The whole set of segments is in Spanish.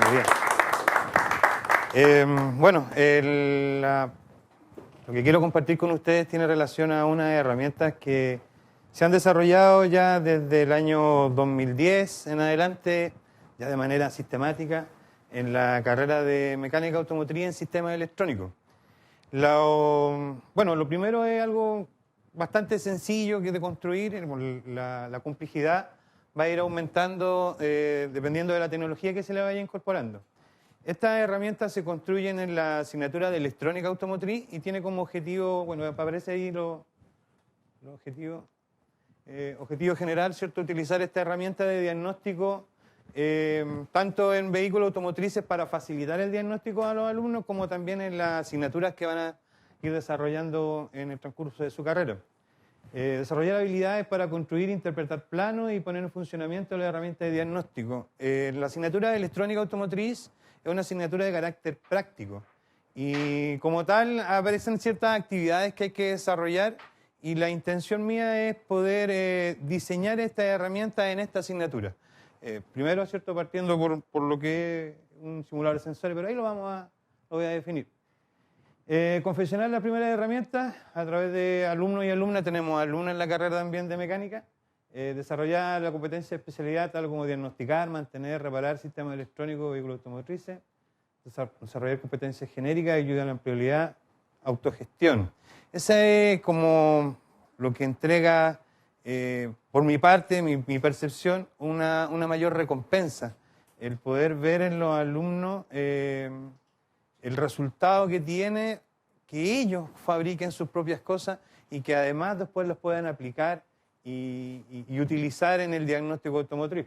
Muy bien. Bueno, lo que quiero compartir con ustedes tiene relación a unas herramientas que se han desarrollado ya desde el año 2010 en adelante, ya de manera sistemática, en la carrera de mecánica automotriz en sistemas electrónicos. Bueno, lo primero es algo bastante sencillo que de construir. La complejidad va a ir aumentando dependiendo de la tecnología que se le vaya incorporando. Estas herramientas se construyen en la asignatura de electrónica automotriz y tiene como objetivo, bueno, aparece ahí los objetivos. Objetivo general, ¿cierto? Utilizar esta herramienta de diagnóstico tanto en vehículos automotrices para facilitar el diagnóstico a los alumnos, como también en las asignaturas que van a ir desarrollando en el transcurso de su carrera. Desarrollar habilidades para construir, interpretar planos y poner en funcionamiento la herramienta de diagnóstico. La asignatura de electrónica automotriz es una asignatura de carácter práctico y como tal aparecen ciertas actividades que hay que desarrollar y la intención mía es poder diseñar esta herramienta en esta asignatura. Primero, ¿cierto? Partiendo por lo que es un simulador de sensores, pero ahí lo voy a definir. Confeccionar la primera herramienta a través de alumnos y alumnas. Tenemos alumnos en la carrera también de mecánica. Desarrollar la competencia de especialidad tal como diagnosticar, mantener, reparar sistemas electrónicos, vehículos automotrices. Desarrollar competencias genéricas y ayuda a la empleabilidad, autogestión. Esa es como lo que entrega, por mi parte, mi percepción, una mayor recompensa. El poder ver en los alumnos el resultado que tiene, que ellos fabriquen sus propias cosas y que además después las puedan aplicar y utilizar en el diagnóstico automotriz.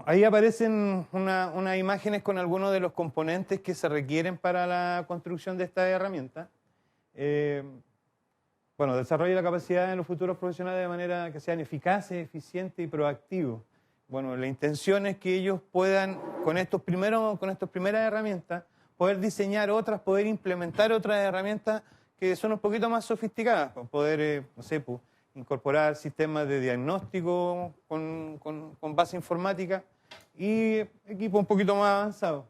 Ahí aparecen unas imágenes con algunos de los componentes que se requieren para la construcción de esta herramienta. Bueno, desarrolla la capacidad en los futuros profesionales de manera que sean eficaces, eficientes y proactivos. Bueno, la intención es que ellos puedan, con estas primeras herramientas, poder diseñar otras, poder implementar otras herramientas que son un poquito más sofisticadas, poder, no sé, incorporar sistemas de diagnóstico con base informática y equipos un poquito más avanzados.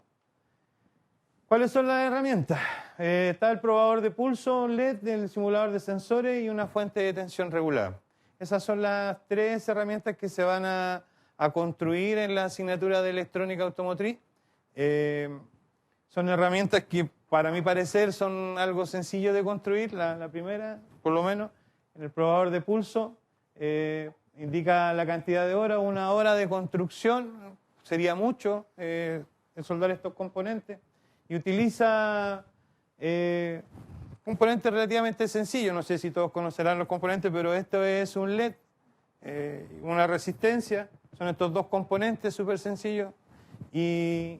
¿Cuáles son las herramientas? Está el probador de pulso LED, el simulador de sensores y una fuente de tensión regulada. Esas son las tres herramientas que se van a construir en la asignatura de electrónica automotriz. Son herramientas que, para mi parecer, son algo sencillo de construir. La primera, por lo menos, en el probador de pulso, indica la cantidad de horas. Una hora de construcción sería mucho en soldar estos componentes. Y utiliza componentes relativamente sencillos. No sé si todos conocerán los componentes, pero esto es un LED, una resistencia. Son estos dos componentes súper sencillos. Y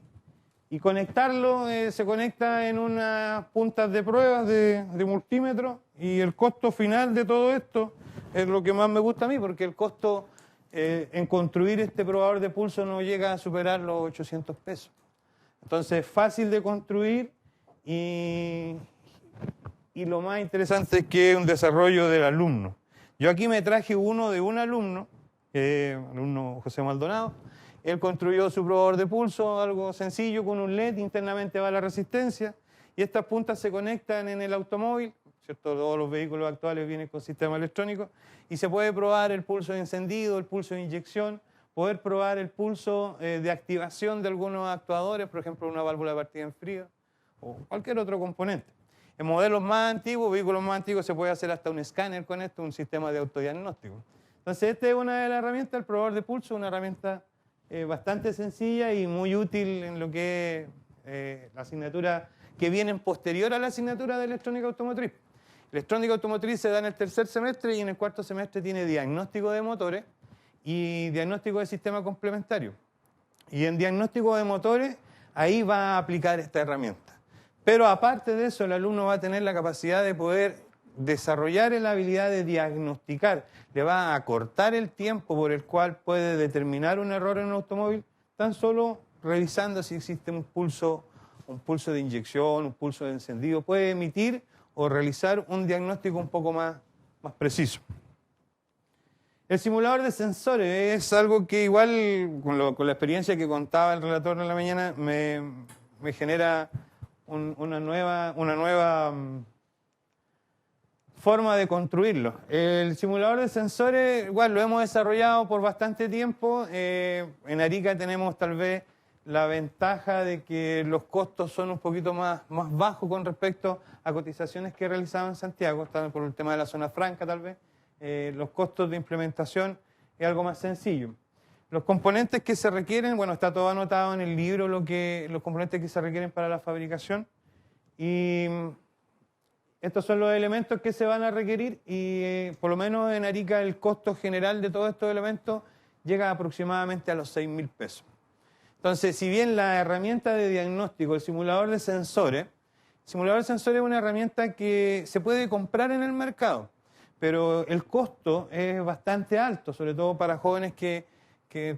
conectarlo se conecta en unas puntas de pruebas de multímetro. Y el costo final de todo esto es lo que más me gusta a mí, porque el costo en construir este probador de pulso no llega a superar los 800 pesos. Entonces, fácil de construir y lo más interesante es que es un desarrollo del alumno. Yo aquí me traje uno de un alumno, alumno José Maldonado. Él construyó su probador de pulso, algo sencillo, con un LED, internamente va la resistencia, y estas puntas se conectan en el automóvil, ¿cierto? Todos los vehículos actuales vienen con sistema electrónico, y se puede probar el pulso de encendido, el pulso de inyección, poder probar el pulso de activación de algunos actuadores, por ejemplo, una válvula de partida en frío o cualquier otro componente. En modelos más antiguos, vehículos más antiguos, se puede hacer hasta un escáner con esto, un sistema de autodiagnóstico. Entonces, esta es una de las herramientas, el probador de pulso, una herramienta bastante sencilla y muy útil en lo que es la asignatura que viene posterior a la asignatura de electrónica automotriz. Electrónica automotriz se da en el tercer semestre y en el cuarto semestre tiene diagnóstico de motores y diagnóstico de sistema complementario. Y en diagnóstico de motores, ahí va a aplicar esta herramienta. Pero aparte de eso, el alumno va a tener la capacidad de poder desarrollar la habilidad de diagnosticar. Le va a acortar el tiempo por el cual puede determinar un error en un automóvil, tan solo revisando si existe un pulso de inyección, un pulso de encendido. Puede emitir o realizar un diagnóstico un poco más preciso. El simulador de sensores es algo que igual, con la experiencia que contaba el relator en la mañana, me genera una nueva forma de construirlo. El simulador de sensores, igual lo hemos desarrollado por bastante tiempo. En Arica tenemos tal vez la ventaja de que los costos son un poquito más bajos con respecto a cotizaciones que realizaban en Santiago, tal por el tema de la zona franca tal vez. Los costos de implementación es algo más sencillo. Los componentes que se requieren, bueno, está todo anotado en el libro los componentes que se requieren para la fabricación. Y estos son los elementos que se van a requerir y por lo menos en Arica el costo general de todos estos elementos llega aproximadamente a los 6.000 pesos. Entonces, si bien la herramienta de diagnóstico, el simulador de sensores es una herramienta que se puede comprar en el mercado, pero el costo es bastante alto, sobre todo para jóvenes que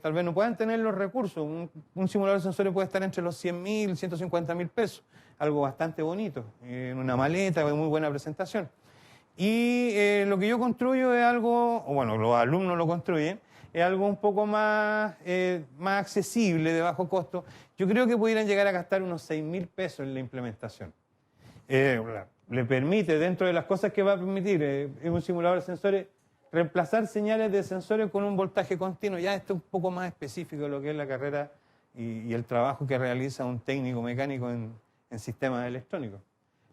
tal vez no puedan tener los recursos. Un simulador de sensores puede estar entre los 100.000 y 150.000 pesos, algo bastante bonito, en una maleta, de muy buena presentación. Y lo que yo construyo es algo, o bueno, los alumnos lo construyen, es algo un poco más accesible, de bajo costo. Yo creo que pudieran llegar a gastar unos 6.000 pesos en la implementación. Le permite, dentro de las cosas que va a permitir, es un simulador de sensores, reemplazar señales de sensores con un voltaje continuo. Ya esto es un poco más específico de lo que es la carrera y el trabajo que realiza un técnico mecánico en sistemas electrónicos.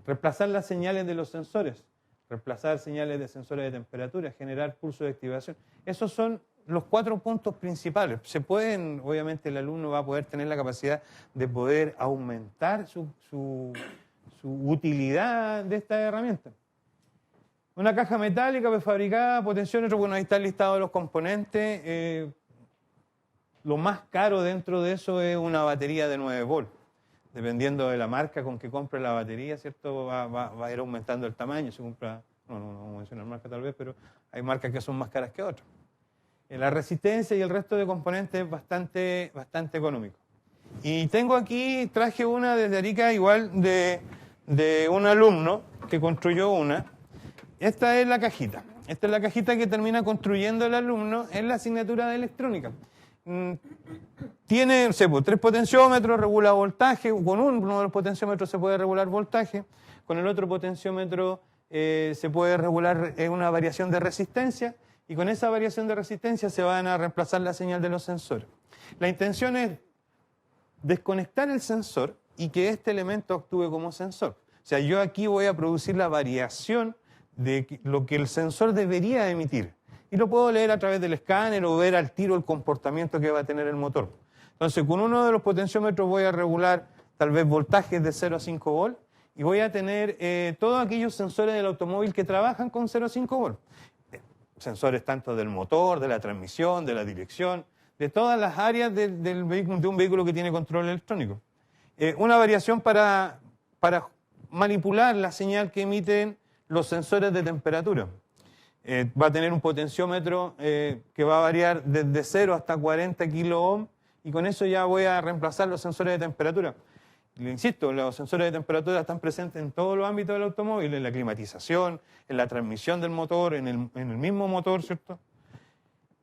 Reemplazar las señales de los sensores, reemplazar señales de sensores de temperatura, generar pulsos de activación. Esos son los 4 puntos principales. Se pueden, obviamente el alumno va a poder tener la capacidad de poder aumentar su utilidad de esta herramienta. Una caja metálica prefabricada, potenciómetro, bueno, ahí está el listado de los componentes. Lo más caro dentro de eso es una batería de 9 volts. Dependiendo de la marca con que compre la batería, ¿cierto? Va a ir aumentando el tamaño. Se compra, no vamos a mencionar marca tal vez, pero hay marcas que son más caras que otras. La resistencia y el resto de componentes es bastante económico. Y tengo aquí, traje una desde Arica, igual de un alumno que construyó una. Esta es la cajita. Esta es la cajita que termina construyendo el alumno en la asignatura de electrónica. Tiene, no sé, 3 potenciómetros, regula voltaje. Con uno de los potenciómetros se puede regular voltaje. Con el otro potenciómetro se puede regular una variación de resistencia. Y con esa variación de resistencia se van a reemplazar la señal de los sensores. La intención es desconectar el sensor y que este elemento actúe como sensor. O sea, yo aquí voy a producir la variación de lo que el sensor debería emitir. Y lo puedo leer a través del escáner o ver al tiro el comportamiento que va a tener el motor. Entonces, con uno de los potenciómetros voy a regular tal vez voltajes de 0 a 5 volts y voy a tener todos aquellos sensores del automóvil que trabajan con 0 a 5 volts. Sensores tanto del motor, de la transmisión, de la dirección, de todas las áreas de un vehículo que tiene control electrónico. Una variación para manipular la señal que emiten los sensores de temperatura. Va a tener un potenciómetro que va a variar desde 0 hasta 40 kiloohms y con eso ya voy a reemplazar los sensores de temperatura. Le insisto, los sensores de temperatura están presentes en todos los ámbitos del automóvil, en la climatización, en la transmisión del motor, en el mismo motor, ¿cierto?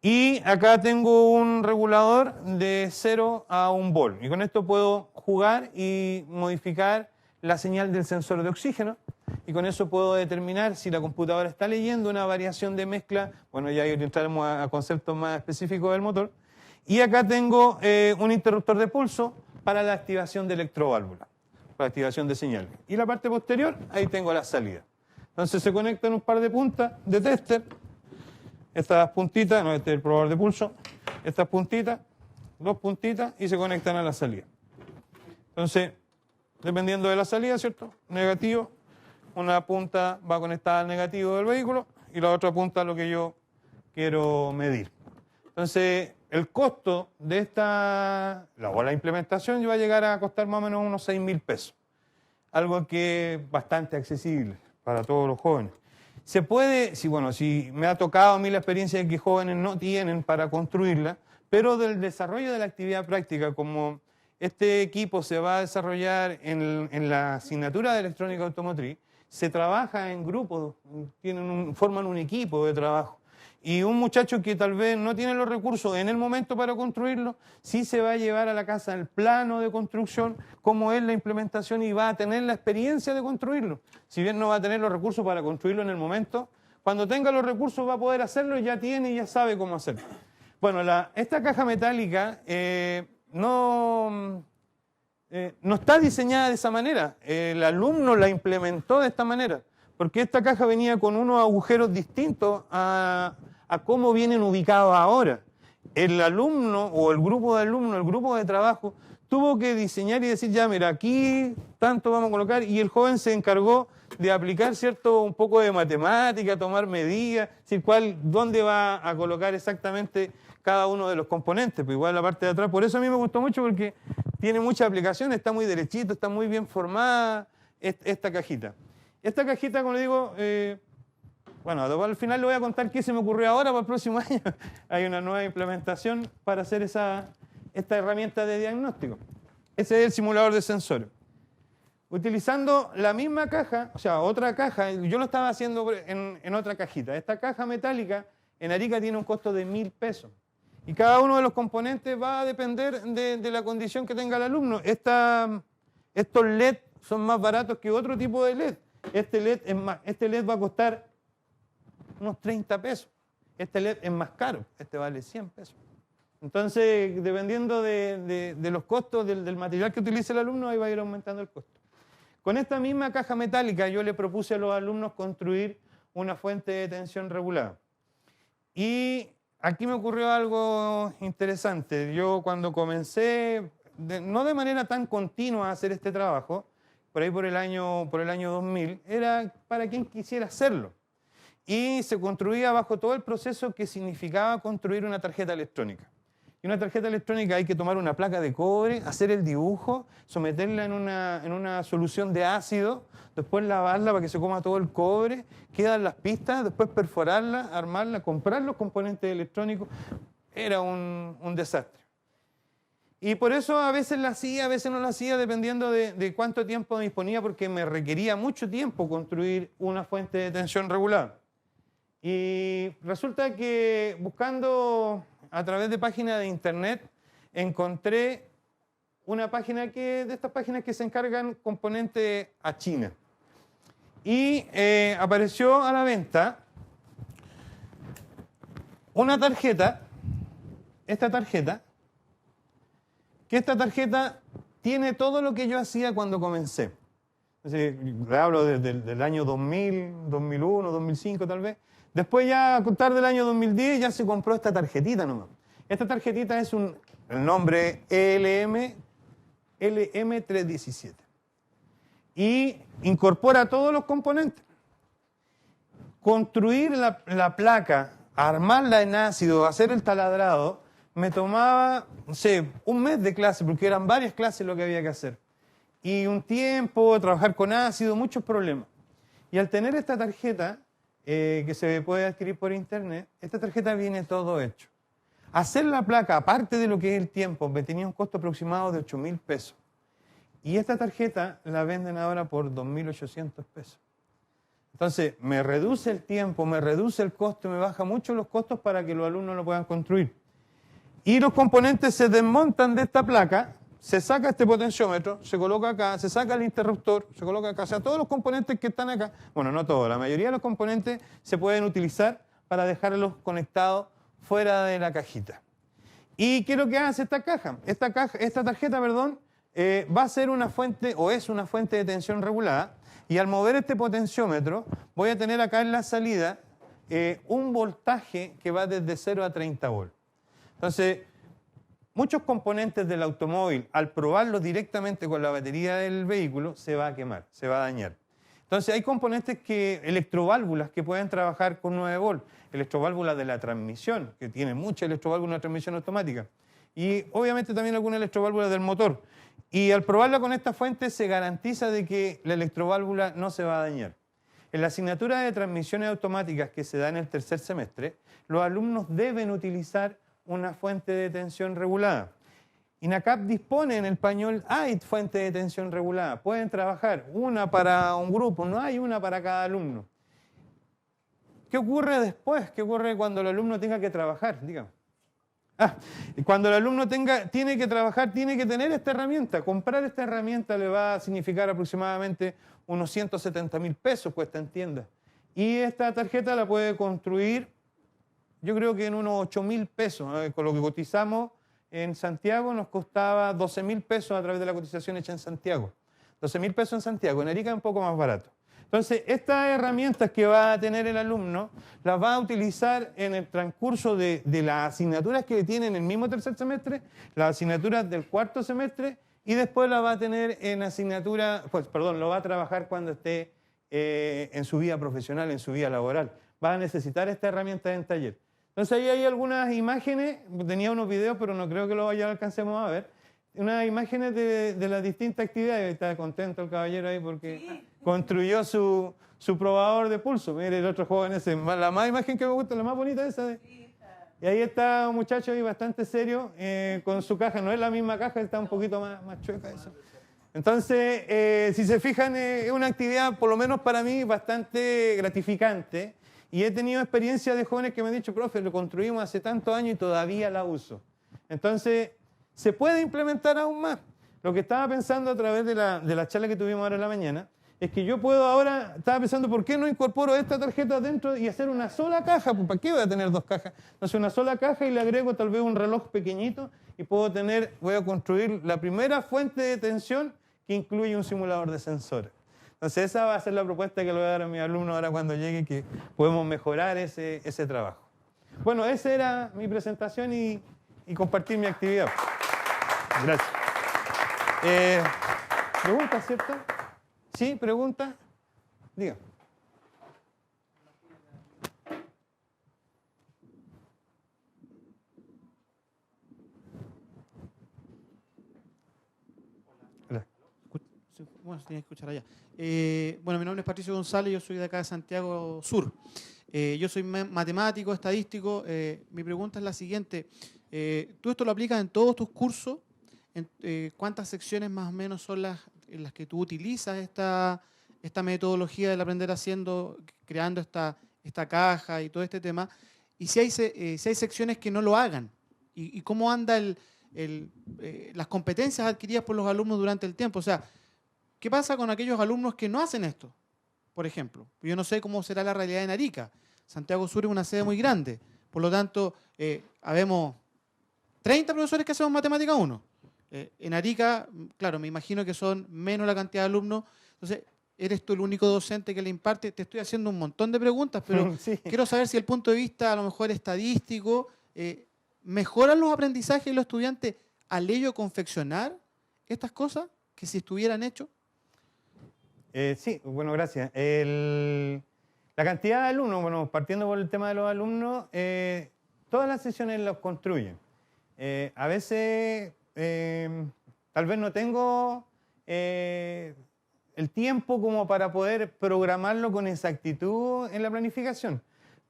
Y acá tengo un regulador de 0 a 1 volt. Y con esto puedo jugar y modificar la señal del sensor de oxígeno. Y con eso puedo determinar si la computadora está leyendo una variación de mezcla. Bueno, ya entraremos a conceptos más específicos del motor. Y acá tengo un interruptor de pulso para la activación de electroválvula, para la activación de señal. Y la parte posterior, ahí tengo la salida. Entonces se conectan un par de puntas de tester. Estas puntitas, no, este es el probador de pulso. Estas puntitas, 2 puntitas y se conectan a la salida. Entonces, dependiendo de la salida, ¿cierto? Negativo, una punta va conectada al negativo del vehículo y la otra punta a lo que yo quiero medir. Entonces, el costo de la implementación va a llegar a costar más o menos unos 6.000 pesos. Algo que es bastante accesible para todos los jóvenes. Se puede, si me ha tocado a mí la experiencia de que jóvenes no tienen para construirla, pero del desarrollo de la actividad práctica, como este equipo se va a desarrollar en la asignatura de electrónica automotriz, se trabaja en grupos, forman un equipo de trabajo. Y un muchacho que tal vez no tiene los recursos en el momento para construirlo, sí se va a llevar a la casa el plano de construcción, cómo es la implementación y va a tener la experiencia de construirlo. Si bien no va a tener los recursos para construirlo en el momento, cuando tenga los recursos va a poder hacerlo y ya tiene y ya sabe cómo hacerlo. Bueno, esta caja metálica no está diseñada de esa manera. El alumno la implementó de esta manera, porque esta caja venía con unos agujeros distintos a cómo vienen ubicados ahora. El alumno o el grupo de alumnos, el grupo de trabajo, tuvo que diseñar y decir, ya mira, aquí tanto vamos a colocar, y el joven se encargó de aplicar un poco de matemática, tomar medidas, decir dónde va a colocar exactamente cada uno de los componentes, pues igual la parte de atrás. Por eso a mí me gustó mucho, porque tiene mucha aplicación, está muy derechito, está muy bien formada esta cajita. Esta cajita, como le digo, bueno, al final le voy a contar qué se me ocurrió ahora para el próximo año. Hay una nueva implementación para hacer esta herramienta de diagnóstico. Ese es el simulador de sensores. Utilizando la misma caja, o sea, otra caja, yo lo estaba haciendo en otra cajita. Esta caja metálica en Arica tiene un costo de 1.000 pesos. Y cada uno de los componentes va a depender de la condición que tenga el alumno. Estos LED son más baratos que otro tipo de LED. Este LED va a costar unos 30 pesos. Este LED es más caro, este vale 100 pesos. Entonces, dependiendo de los costos del material que utilice el alumno, ahí va a ir aumentando el costo. Con esta misma caja metálica yo le propuse a los alumnos construir una fuente de tensión regulada. Y aquí me ocurrió algo interesante. Yo cuando comencé, no de manera tan continua a hacer este trabajo, por ahí por el año 2000, era para quien quisiera hacerlo. Y se construía bajo todo el proceso que significaba construir una tarjeta electrónica. Y una tarjeta electrónica hay que tomar una placa de cobre, hacer el dibujo, someterla en una solución de ácido, después lavarla para que se coma todo el cobre, quedan las pistas, después perforarla, armarla, comprar los componentes electrónicos. Era un desastre. Y por eso a veces la hacía, a veces no la hacía, dependiendo de cuánto tiempo me disponía, porque me requería mucho tiempo construir una fuente de tensión regulada. Y resulta que buscando a través de páginas de internet encontré una página de estas páginas que se encargan componentes a China. Y apareció a la venta una tarjeta, esta tarjeta tiene todo lo que yo hacía cuando comencé. Le hablo desde el año 2000, 2001, 2005 tal vez. Después ya, a contar del año 2010, ya se compró esta tarjetita nomás. Esta tarjetita es el nombre LM317. Y incorpora todos los componentes. Construir la placa, armarla en ácido, hacer el taladrado, me tomaba, no sé, un mes de clase, porque eran varias clases lo que había que hacer. Y un tiempo, trabajar con ácido, muchos problemas. Y al tener esta tarjeta, que se puede adquirir por internet, esta tarjeta viene todo hecho. Hacer la placa, aparte de lo que es el tiempo, me tenía un costo aproximado de 8.000 pesos. Y esta tarjeta la venden ahora por 2.800 pesos. Entonces, me reduce el tiempo, me reduce el costo, me baja mucho los costos para que los alumnos lo puedan construir. Y los componentes se desmontan de esta placa, se saca este potenciómetro, se coloca acá, se saca el interruptor, se coloca acá. O sea, todos los componentes que están acá, bueno, no todos, la mayoría de los componentes se pueden utilizar para dejarlos conectados fuera de la cajita. ¿Y qué es lo que hace esta caja? Esta tarjeta, va a ser una fuente, o es una fuente de tensión regulada, y al mover este potenciómetro, voy a tener acá en la salida un voltaje que va desde 0 a 30 volts. Entonces, muchos componentes del automóvil, al probarlo directamente con la batería del vehículo, se va a quemar, se va a dañar. Entonces, hay componentes electroválvulas que pueden trabajar con 9 volts. Electroválvulas de la transmisión, que tiene muchas electroválvulas de transmisión automática. Y obviamente también algunas electroválvulas del motor. Y al probarla con esta fuente se garantiza de que la electroválvula no se va a dañar. En la asignatura de transmisiones automáticas que se da en el tercer semestre, los alumnos deben utilizar una fuente de tensión regulada. INACAP dispone en el pañol, hay fuente de tensión regulada, pueden trabajar una para un grupo, no hay una para cada alumno. ¿qué ocurre después? ¿Qué ocurre cuando el alumno tenga que trabajar? Dígame. Cuando el alumno tiene que trabajar, tiene que tener esta herramienta. Comprar esta herramienta le va a significar aproximadamente unos 170.000 pesos, cuesta en tienda. Y esta tarjeta la puede construir, yo creo que en unos 8.000 pesos. Con lo que cotizamos en Santiago nos costaba 12.000 pesos a través de la cotización hecha en Santiago. 12.000 pesos en Santiago, en Arica es un poco más barato. Entonces, estas herramientas que va a tener el alumno las va a utilizar en el transcurso de las asignaturas que tiene en el mismo tercer semestre, las asignaturas del cuarto semestre, y después la va a tener en asignatura, lo va a trabajar cuando esté en su vida profesional, en su vida laboral. Va a necesitar esta herramienta en taller. Entonces, ahí hay algunas imágenes, tenía unos videos, pero no creo que lo alcancemos a ver. Unas imágenes de las distintas actividades. Está contento el caballero ahí porque construyó su probador de pulso. Mire, el otro joven ese, la más imagen que me gusta, la más bonita esa. Y ahí está un muchacho ahí bastante serio con su caja. No es la misma caja, está un poquito más chueca eso. Entonces, si se fijan, es una actividad, por lo menos para mí, bastante gratificante. Y he tenido experiencias de jóvenes que me han dicho, profe, lo construimos hace tantos años y todavía la uso. Entonces, se puede implementar aún más. Lo que estaba pensando a través de la charla que tuvimos ahora en la mañana es que yo puedo ahora, estaba pensando, ¿por qué no incorporo esta tarjeta dentro y hacer una sola caja? Pues, ¿para qué voy a tener dos cajas? Entonces, una sola caja y le agrego tal vez un reloj pequeñito y voy a construir la primera fuente de tensión que incluye un simulador de sensores. Entonces, esa va a ser la propuesta que le voy a dar a mis alumnos ahora cuando llegue, que podemos mejorar ese trabajo. Bueno, esa era mi presentación y compartir mi actividad. Gracias. ¿Pregunta, cierto? ¿Sí? ¿Pregunta? Diga. Hola. Bueno, se tiene que escuchar allá. Bueno, mi nombre es Patricio González, yo soy de acá de Santiago Sur. Yo soy matemático, estadístico. Mi pregunta es la siguiente. ¿Tú esto lo aplicas en todos tus cursos? ¿Cuántas secciones más o menos son en las que tú utilizas esta metodología del aprender haciendo, creando esta caja y todo este tema? Y si hay secciones que no lo hagan, ¿y cómo anda las competencias adquiridas por los alumnos durante el tiempo? O sea, ¿qué pasa con aquellos alumnos que no hacen esto? Por ejemplo, yo no sé cómo será la realidad en Arica. Santiago Sur es una sede muy grande, por lo tanto, habemos 30 profesores que hacemos matemática 1. En Arica, claro, me imagino que son menos la cantidad de alumnos. Entonces, ¿eres tú el único docente que le imparte? Te estoy haciendo un montón de preguntas, pero sí, quiero saber si el punto de vista a lo mejor estadístico, ¿mejoran los aprendizajes de los estudiantes al ello confeccionar estas cosas que si estuvieran hechos? Sí, bueno, gracias. La cantidad de alumnos, bueno, partiendo por el tema de los alumnos, todas las sesiones los construyen. A veces, tal vez no tengo el tiempo como para poder programarlo con exactitud en la planificación,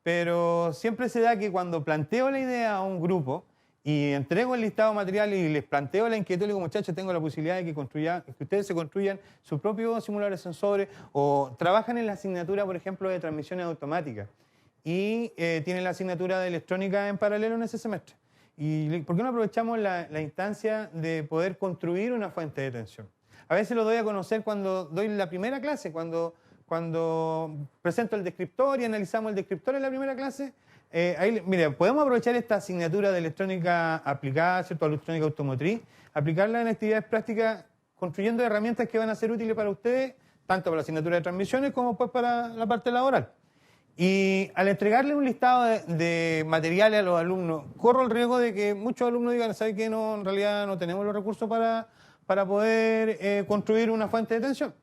pero siempre se da que cuando planteo la idea a un grupo y entrego el listado de material y les planteo la inquietud, les digo, muchachos, tengo la posibilidad de que ustedes se construyan su propio simulador de sensores o trabajan en la asignatura, por ejemplo, de transmisiones automáticas y tienen la asignatura de electrónica en paralelo en ese semestre. ¿Y por qué no aprovechamos la instancia de poder construir una fuente de tensión? A veces lo doy a conocer cuando doy la primera clase, cuando presento el descriptor y analizamos el descriptor en la primera clase. Mira, podemos aprovechar esta asignatura de electrónica aplicada, ¿cierto?, a la electrónica automotriz, aplicarla en actividades prácticas, construyendo herramientas que van a ser útiles para ustedes, tanto para la asignatura de transmisiones como pues para la parte laboral. Y al entregarle un listado de materiales a los alumnos, corro el riesgo de que muchos alumnos digan, ¿sabe qué? No, en realidad no tenemos los recursos para poder construir una fuente de tensión.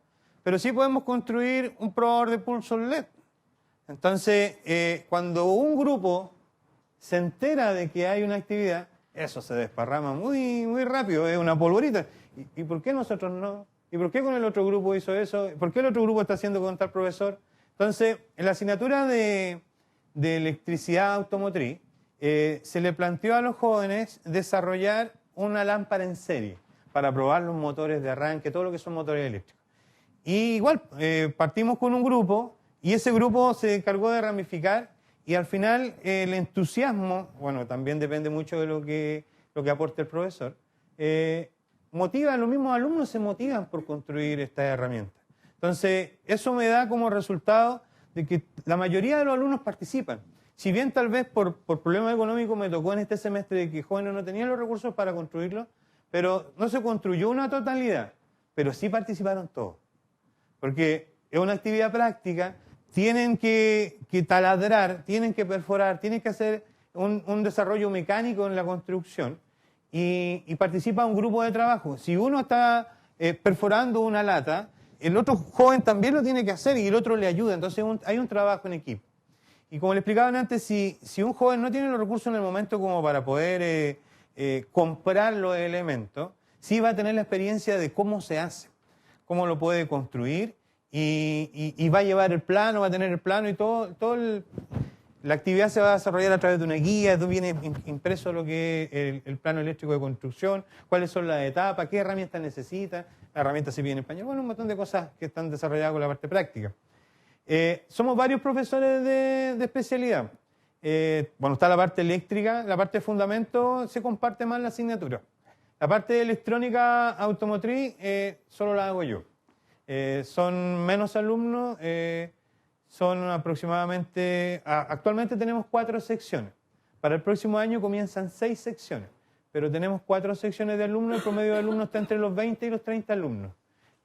Pero sí podemos construir un probador de pulso LED. Entonces, cuando un grupo se entera de que hay una actividad, eso se desparrama muy, muy rápido, es una polvorita. ¿Y por qué nosotros no? ¿Y por qué con el otro grupo hizo eso? ¿Por qué el otro grupo está haciendo con tal profesor? Entonces, en la asignatura de electricidad automotriz, se le planteó a los jóvenes desarrollar una lámpara en serie para probar los motores de arranque, todo lo que son motores eléctricos. Y igual, partimos con un grupo Y ese grupo se encargó de ramificar y al final el entusiasmo, bueno, también depende mucho de lo que aporte el profesor, motiva, los mismos alumnos se motivan por construir esta herramienta. Entonces, eso me da como resultado de que la mayoría de los alumnos participan. Si bien tal vez por problemas económicos me tocó en este semestre de que jóvenes no tenían los recursos para construirlo, pero no se construyó una totalidad, pero sí participaron todos. Porque es una actividad práctica, tienen que taladrar, tienen que perforar, tienen que hacer un desarrollo mecánico en la construcción y participa un grupo de trabajo. Si uno está perforando una lata, el otro joven también lo tiene que hacer y el otro le ayuda. Entonces hay un trabajo en equipo. Y como le explicaban antes, si un joven no tiene los recursos en el momento como para poder comprar los elementos, sí va a tener la experiencia de cómo se hace, cómo lo puede construir y va a llevar el plano, va a tener el plano y la actividad se va a desarrollar a través de una guía, viene impreso lo que es el plano eléctrico de construcción, cuáles son las etapas, qué herramientas necesita, la herramienta se pide en español, bueno, un montón de cosas que están desarrolladas con la parte práctica. Somos varios profesores de especialidad. Bueno, está la parte eléctrica, la parte de fundamento se comparte más la asignatura. La parte de electrónica automotriz solo la hago yo. Son menos alumnos, son aproximadamente, actualmente tenemos 4 secciones. Para el próximo año comienzan 6 secciones, pero tenemos 4 secciones de alumnos, el promedio de alumnos está entre los 20 y los 30 alumnos.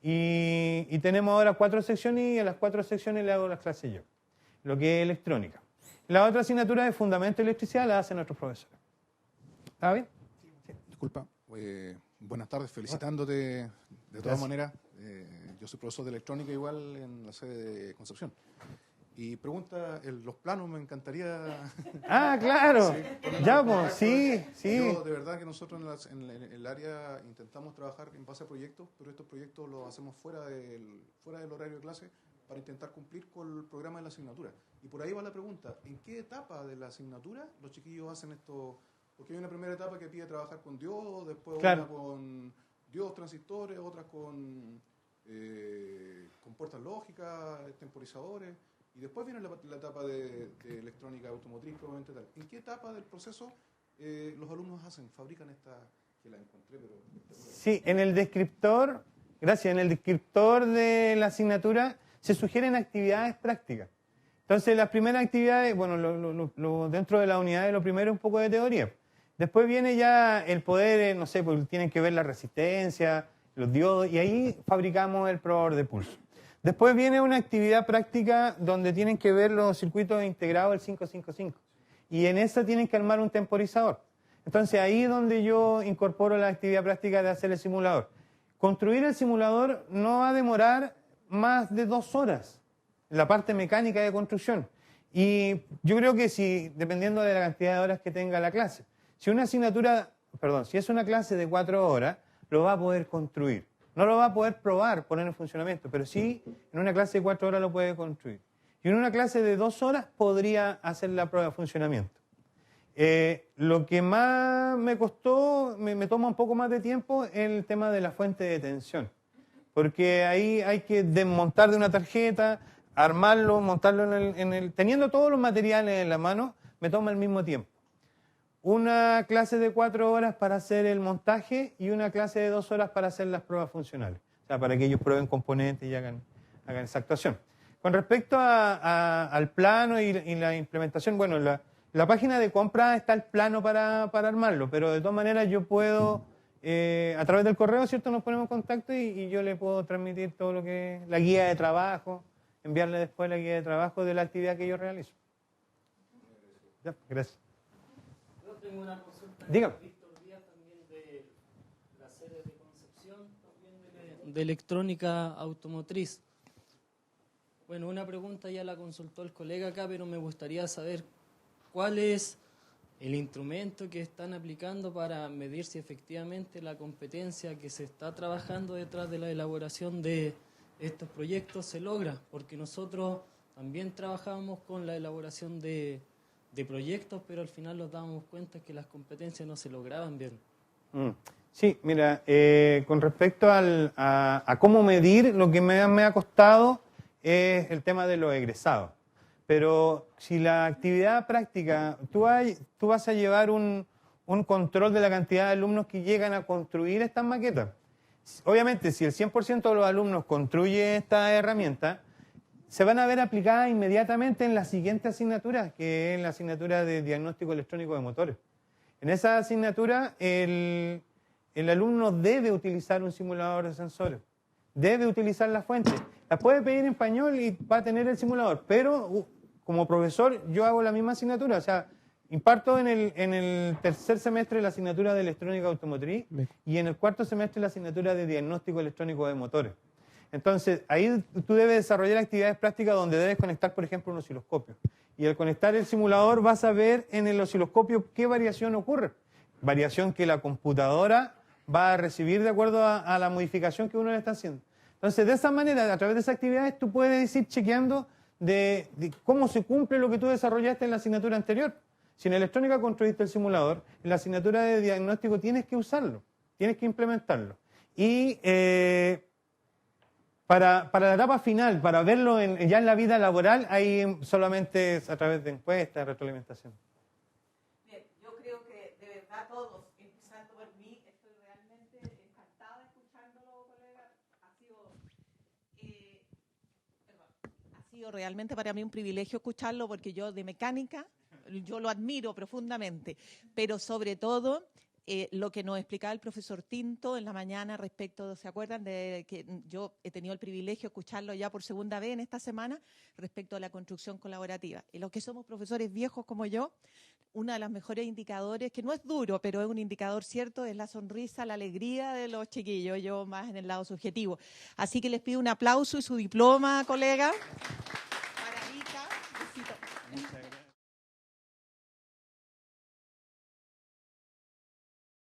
Y tenemos ahora 4 secciones y a las 4 secciones le hago las clases yo, lo que es electrónica. La otra asignatura de fundamento de electricidad la hacen nuestros profesores. ¿Está bien? Sí. Disculpa, buenas tardes, felicitándote de todas maneras. Yo soy profesor de electrónica igual en la sede de Concepción. Y pregunta, los planos me encantaría... Ah, claro. Sí, ya, pues, sí. Yo, de verdad que nosotros en el área intentamos trabajar en base a proyectos, pero estos proyectos los hacemos fuera del horario de clase para intentar cumplir con el programa de la asignatura. Y por ahí va la pregunta, ¿en qué etapa de la asignatura los chiquillos hacen esto? Porque hay una primera etapa que pide trabajar con diodos, después una con diodos transistores, otra con puertas lógicas, temporizadores, y después viene la etapa de electrónica automotriz, probablemente tal. ¿En qué etapa del proceso los alumnos fabrican esta, que la encontré, pero... Sí, en el descriptor, gracias, en el descriptor de la asignatura se sugieren actividades prácticas. Entonces, las primeras actividades, bueno, dentro de la unidad, lo primero es un poco de teoría. Después viene ya el poder, no sé, pues tienen que ver la resistencia, los diodos, y ahí fabricamos el probador de pulso. Después viene una actividad práctica donde tienen que ver los circuitos integrados del 555. Y en esa tienen que armar un temporizador. Entonces ahí es donde yo incorporo la actividad práctica de hacer el simulador. Construir el simulador no va a demorar más de 2 horas, la parte mecánica de construcción. Y yo creo que dependiendo de la cantidad de horas que tenga la clase, si es una clase de 4 horas, lo va a poder construir. No lo va a poder probar, poner en funcionamiento, pero sí en una clase de 4 horas lo puede construir. Y en una clase de 2 horas podría hacer la prueba de funcionamiento. Lo que más me costó, me toma un poco más de tiempo, es el tema de la fuente de tensión. Porque ahí hay que desmontar de una tarjeta, armarlo, montarlo teniendo todos los materiales en la mano, me toma el mismo tiempo. Una clase de 4 horas para hacer el montaje y una clase de 2 horas para hacer las pruebas funcionales. O sea, para que ellos prueben componentes y hagan esa actuación. Con respecto al plano y la implementación, bueno, la página de compra está el plano para armarlo, pero de todas maneras yo puedo, a través del correo, ¿cierto? Nos ponemos en contacto y yo le puedo transmitir todo lo que es la guía de trabajo, enviarle después la guía de trabajo de la actividad que yo realizo. Ya, gracias. Tengo una consulta. Dígame. Víctor Díaz, también de la sede de Concepción, también de electrónica automotriz. Bueno, una pregunta ya la consultó el colega acá, pero me gustaría saber cuál es el instrumento que están aplicando para medir si efectivamente la competencia que se está trabajando detrás de la elaboración de estos proyectos se logra, porque nosotros también trabajamos con la elaboración de proyectos, pero al final nos dábamos cuenta que las competencias no se lograban bien. Sí, mira, con respecto a cómo medir, lo que me ha costado es el tema de los egresados. Pero si la actividad práctica, tú vas a llevar un control de la cantidad de alumnos que llegan a construir estas maquetas. Obviamente, si el 100% de los alumnos construye esta herramienta, se van a ver aplicadas inmediatamente en la siguiente asignatura, que es la asignatura de diagnóstico electrónico de motores. En esa asignatura, el alumno debe utilizar un simulador de sensores, debe utilizar la fuente. La puede pedir en español y va a tener el simulador, pero como profesor yo hago la misma asignatura, o sea, imparto en el tercer semestre la asignatura de electrónica automotriz y en el cuarto semestre la asignatura de diagnóstico electrónico de motores. Entonces, ahí tú debes desarrollar actividades prácticas donde debes conectar, por ejemplo, un osciloscopio. Y al conectar el simulador vas a ver en el osciloscopio qué variación ocurre. Variación que la computadora va a recibir de acuerdo a la modificación que uno le está haciendo. Entonces, de esa manera, a través de esas actividades, tú puedes ir chequeando de cómo se cumple lo que tú desarrollaste en la asignatura anterior. Si en electrónica construiste el simulador, en la asignatura de diagnóstico tienes que usarlo, tienes que implementarlo. Y para la etapa final, para verlo ya en la vida laboral, ahí solamente es a través de encuestas, retroalimentación. Bien, yo creo que de verdad todos, empezando por mí, estoy realmente encantada escuchándolo, colega. Ha sido realmente para mí un privilegio escucharlo porque yo de mecánica, yo lo admiro profundamente, pero sobre todo lo que nos explicaba el profesor Tinto en la mañana respecto, ¿se acuerdan? De que yo he tenido el privilegio de escucharlo ya por segunda vez en esta semana respecto a la construcción colaborativa. Y los que somos profesores viejos como yo, uno de los mejores indicadores, que no es duro, pero es un indicador cierto, es la sonrisa, la alegría de los chiquillos, yo más en el lado subjetivo. Así que les pido un aplauso y su diploma, colega.